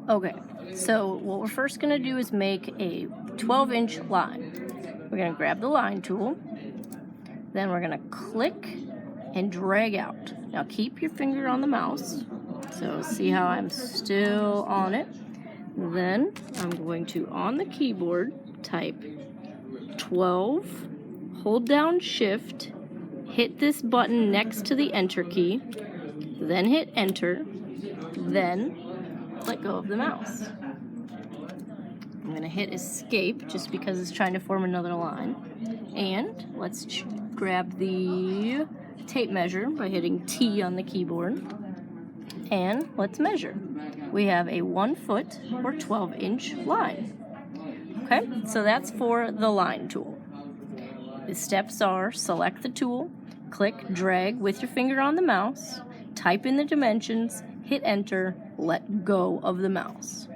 Okay, so what we're first going to do is make a 12-inch line. We're going to grab the line tool, then we're going to click and drag out. Now keep your finger on the mouse, so see how I'm still on it. Then I'm going to, on the keyboard, type 12, hold down Shift, hit this button next to the Enter key, then hit Enter, then let go of the mouse. I'm going to hit Escape just because it's trying to form another line. And let's grab the tape measure by hitting T on the keyboard. And let's measure. We have a 1 foot or 12-inch line. Okay, so that's for the line tool. The steps are select the tool, click, drag with your finger on the mouse, type in the dimensions, hit enter, let go of the mouse.